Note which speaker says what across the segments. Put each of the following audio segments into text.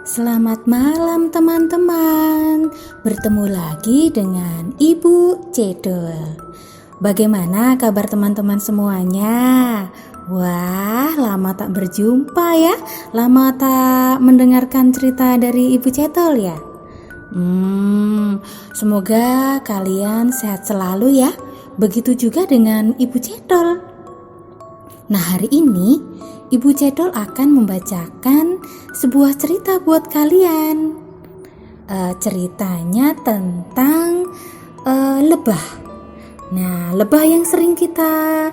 Speaker 1: Selamat malam teman-teman. Bertemu lagi dengan Ibu Cedol. Bagaimana kabar teman-teman semuanya? Wah, lama tak berjumpa ya. Lama tak mendengarkan cerita dari Ibu Cedol ya. Semoga kalian sehat selalu ya. Begitu juga dengan Ibu Cedol. Nah, hari ini Ibu Cedol akan membacakan sebuah cerita buat kalian. Ceritanya tentang lebah. Nah, lebah yang sering kita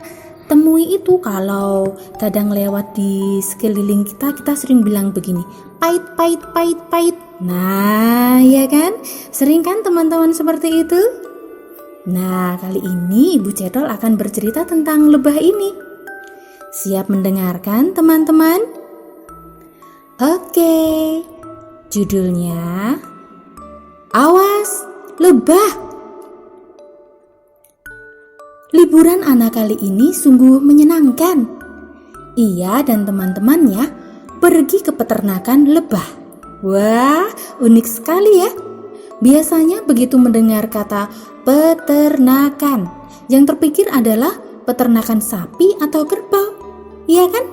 Speaker 1: temui itu kalau kadang lewat di sekeliling kita sering bilang begini, pait, pait, pait, pait. Nah, ya kan? Sering kan teman-teman seperti itu? Nah, kali ini Ibu Cedol akan bercerita tentang lebah ini. Siap mendengarkan teman-teman? Oke, judulnya Awas Lebah. Liburan anak kali ini sungguh menyenangkan. Ia dan teman-temannya pergi ke peternakan lebah. Wah, unik sekali ya. Biasanya begitu mendengar kata peternakan, yang terpikir adalah peternakan sapi atau kerbau. Iya kan?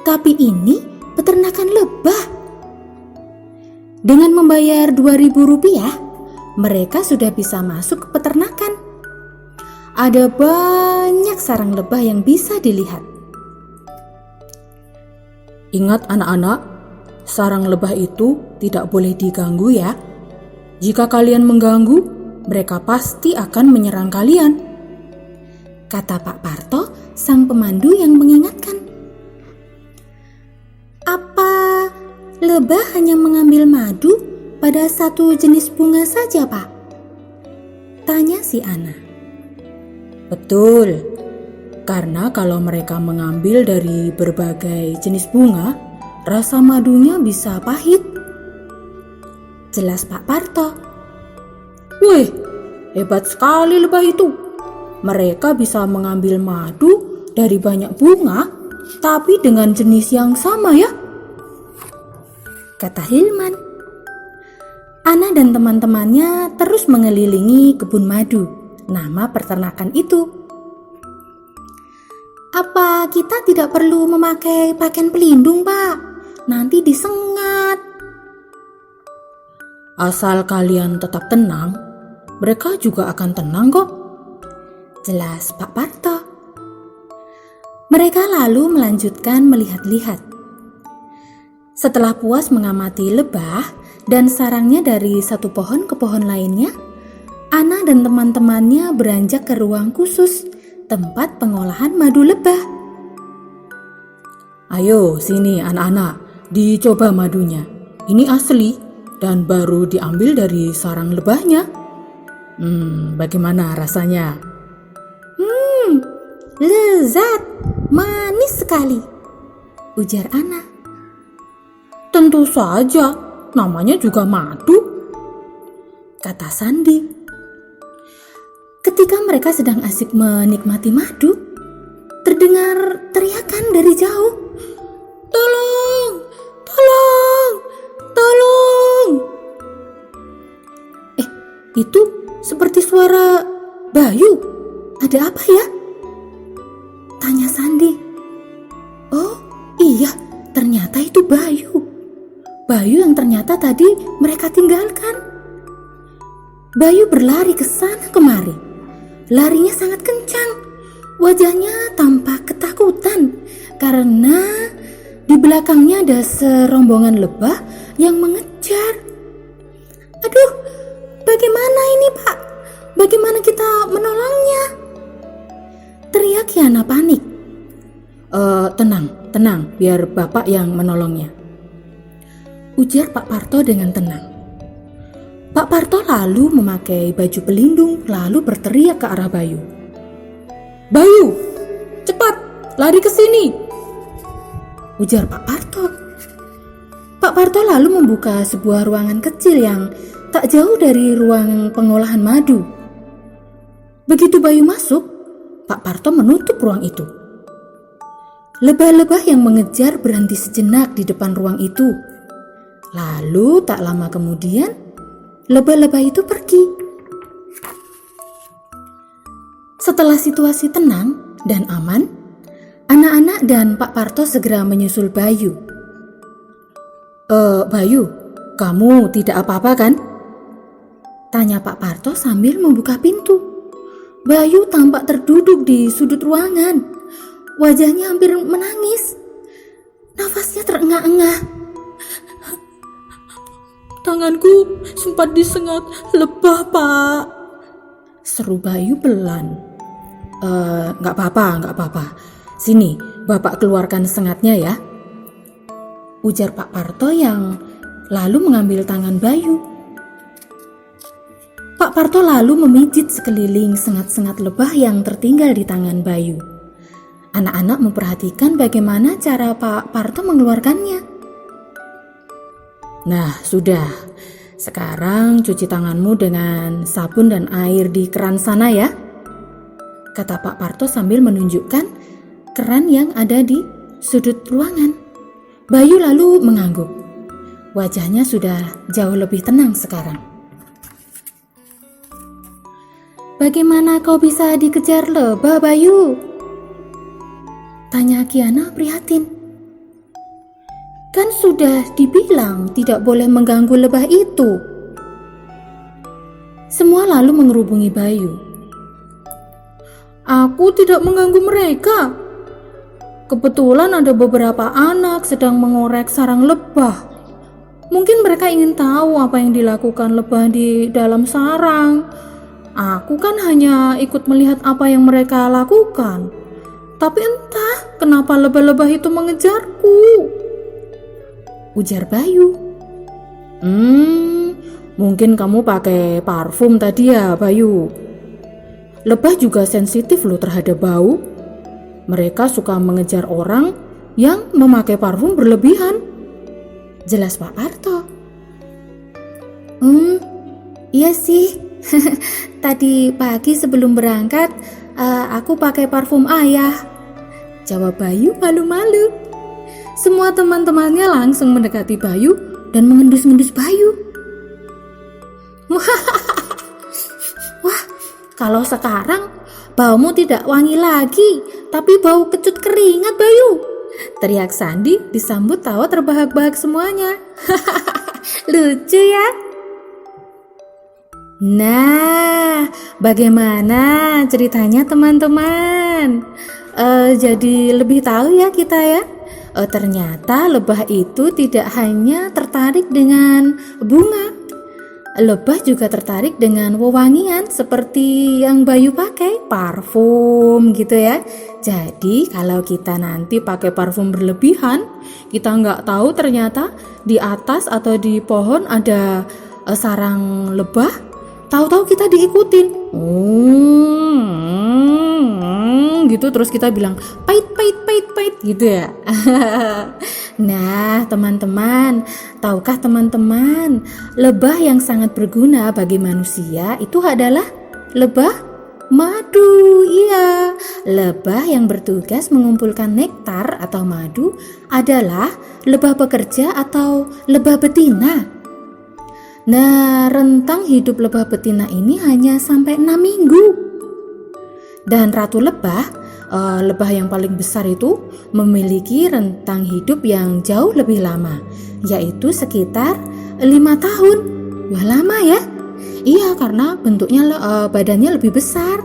Speaker 1: Tapi ini peternakan lebah. Dengan membayar Rp2.000, mereka sudah bisa masuk ke peternakan. Ada banyak sarang lebah yang bisa dilihat.
Speaker 2: Ingat anak-anak, sarang lebah itu tidak boleh diganggu ya. Jika kalian mengganggu, mereka pasti akan menyerang kalian,
Speaker 1: kata Pak Parto, sang pemandu yang mengingatkan. Apa lebah hanya mengambil madu pada satu jenis bunga saja, Pak? Tanya si Ana.
Speaker 2: Betul, karena kalau mereka mengambil dari berbagai jenis bunga, rasa madunya bisa pahit,
Speaker 1: jelas Pak Parto.
Speaker 2: Wih, hebat sekali lebah itu. Mereka bisa mengambil madu dari banyak bunga, tapi dengan jenis yang sama ya,
Speaker 1: kata Hilman. Ana dan teman-temannya terus mengelilingi kebun madu, nama peternakan itu. Apa kita tidak perlu memakai pakaian pelindung, Pak? Nanti disengat.
Speaker 2: Asal kalian tetap tenang, mereka juga akan tenang kok,
Speaker 1: jelas Pak Parto. Mereka lalu melanjutkan melihat-lihat. Setelah puas mengamati lebah dan sarangnya dari satu pohon ke pohon lainnya, Ana dan teman-temannya beranjak ke ruang khusus, tempat pengolahan madu lebah.
Speaker 2: Ayo sini anak-anak, dicoba madunya. Ini asli dan baru diambil dari sarang lebahnya. Bagaimana rasanya?
Speaker 1: Lezat, manis sekali, ujar Ana.
Speaker 2: Tentu saja, namanya juga madu,
Speaker 1: kata Sandi. Ketika mereka sedang asik menikmati madu, terdengar teriakan dari jauh. Tolong, tolong, tolong. Itu seperti suara Bayu. Ada apa ya? Tanya Sandi. Oh iya, ternyata itu Bayu. Bayu yang ternyata tadi mereka tinggalkan. Bayu berlari ke sana kemari. Larinya sangat kencang. Wajahnya tampak ketakutan karena di belakangnya ada serombongan lebah yang mengejar. Aduh, bagaimana ini, Pak? Bagaimana kita menolongnya? Teriak Yana panik.
Speaker 2: Tenang, biar Bapak yang menolongnya,
Speaker 1: ujar Pak Parto dengan tenang. Pak Parto lalu memakai baju pelindung lalu berteriak ke arah Bayu.
Speaker 2: Bayu, cepat, lari ke sini,
Speaker 1: ujar Pak Parto. Pak Parto lalu membuka sebuah ruangan kecil yang tak jauh dari ruang pengolahan madu. Begitu Bayu masuk, Pak Parto menutup ruang itu. Lebah-lebah yang mengejar berhenti sejenak di depan ruang itu. Lalu tak lama kemudian, lebah-lebah itu pergi. Setelah situasi tenang dan aman, anak-anak dan Pak Parto segera menyusul Bayu. Bayu, kamu tidak apa-apa kan? Tanya Pak Parto sambil membuka pintu. Bayu tampak terduduk di sudut ruangan. Wajahnya hampir menangis. Nafasnya terengah-engah.
Speaker 2: Tanganku sempat disengat lebah, Pak. Seru Bayu pelan. Nggak apa-apa. Sini, Bapak keluarkan sengatnya ya. Ujar Pak Parto yang lalu mengambil tangan Bayu. Pak Parto lalu memijit sekeliling sengat-sengat lebah yang tertinggal di tangan Bayu. Anak-anak memperhatikan bagaimana cara Pak Parto mengeluarkannya. Nah, sudah. Sekarang cuci tanganmu dengan sabun dan air di keran sana ya. Kata Pak Parto sambil menunjukkan keran yang ada di sudut ruangan. Bayu lalu mengangguk. Wajahnya sudah jauh lebih tenang sekarang. Bagaimana kau bisa dikejar lebah, Bayu? Tanya Kiana prihatin. Kan sudah dibilang tidak boleh mengganggu lebah itu. Semua lalu mengerubungi Bayu. Aku tidak mengganggu mereka. Kebetulan ada beberapa anak sedang mengorek sarang lebah. Mungkin mereka ingin tahu apa yang dilakukan lebah di dalam sarang. Aku kan hanya ikut melihat apa yang mereka lakukan. Tapi entah kenapa lebah-lebah itu mengejarku. Ujar Bayu. Mungkin kamu pakai parfum tadi ya, Bayu. Lebah juga sensitif loh terhadap bau. Mereka suka mengejar orang yang memakai parfum berlebihan. Jelas Pak Parto. Iya sih. Tadi pagi sebelum berangkat, aku pakai parfum ayah. Jawab Bayu malu-malu. Semua teman-temannya langsung mendekati Bayu dan mengendus-endus Bayu. Wah, kalau sekarang baumu tidak wangi lagi, tapi bau kecut keringat, Bayu. Teriak Sandi disambut tawa terbahak-bahak semuanya. Lucu ya? Nah, bagaimana ceritanya teman-teman? Jadi lebih tahu ya kita ya. Ternyata lebah itu tidak hanya tertarik dengan bunga. Lebah juga tertarik dengan wewangian seperti yang Bayu pakai, parfum gitu ya. Jadi kalau kita nanti pakai parfum berlebihan, kita nggak tahu ternyata di atas atau di pohon ada sarang lebah. Tahu-tahu kita diikutin, gitu terus kita bilang pait gitu ya. Nah teman-teman, tahukah teman-teman, lebah yang sangat berguna bagi manusia itu adalah lebah madu. Iya, lebah yang bertugas mengumpulkan nektar atau madu adalah lebah pekerja atau lebah betina. Nah, rentang hidup lebah betina ini hanya sampai 6 minggu. Dan ratu lebah, lebah yang paling besar itu memiliki rentang hidup yang jauh lebih lama, yaitu sekitar 5 tahun. Wah, lama ya? Iya, karena bentuknya badannya lebih besar.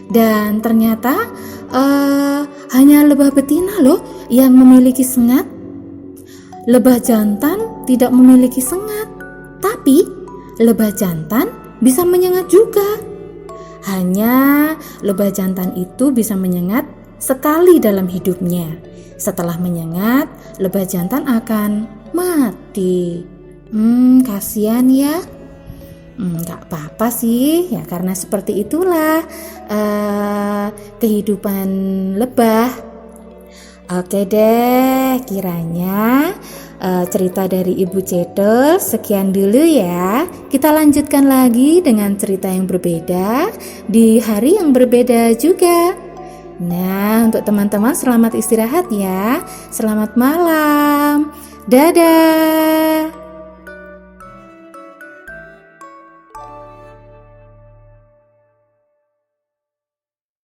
Speaker 2: Dan ternyata hanya lebah betina loh yang memiliki sengat. Lebah jantan tidak memiliki sengat. Tapi lebah jantan bisa menyengat juga. Hanya lebah jantan itu bisa menyengat sekali dalam hidupnya. Setelah menyengat, lebah jantan akan mati. Kasihan ya. Gak apa-apa sih, ya karena seperti itulah kehidupan lebah. Oke deh, kiranya cerita dari Ibu Cedol sekian dulu ya. Kita lanjutkan lagi dengan cerita yang berbeda di hari yang berbeda juga. Nah, untuk teman-teman selamat istirahat ya. Selamat malam.
Speaker 1: Dadah.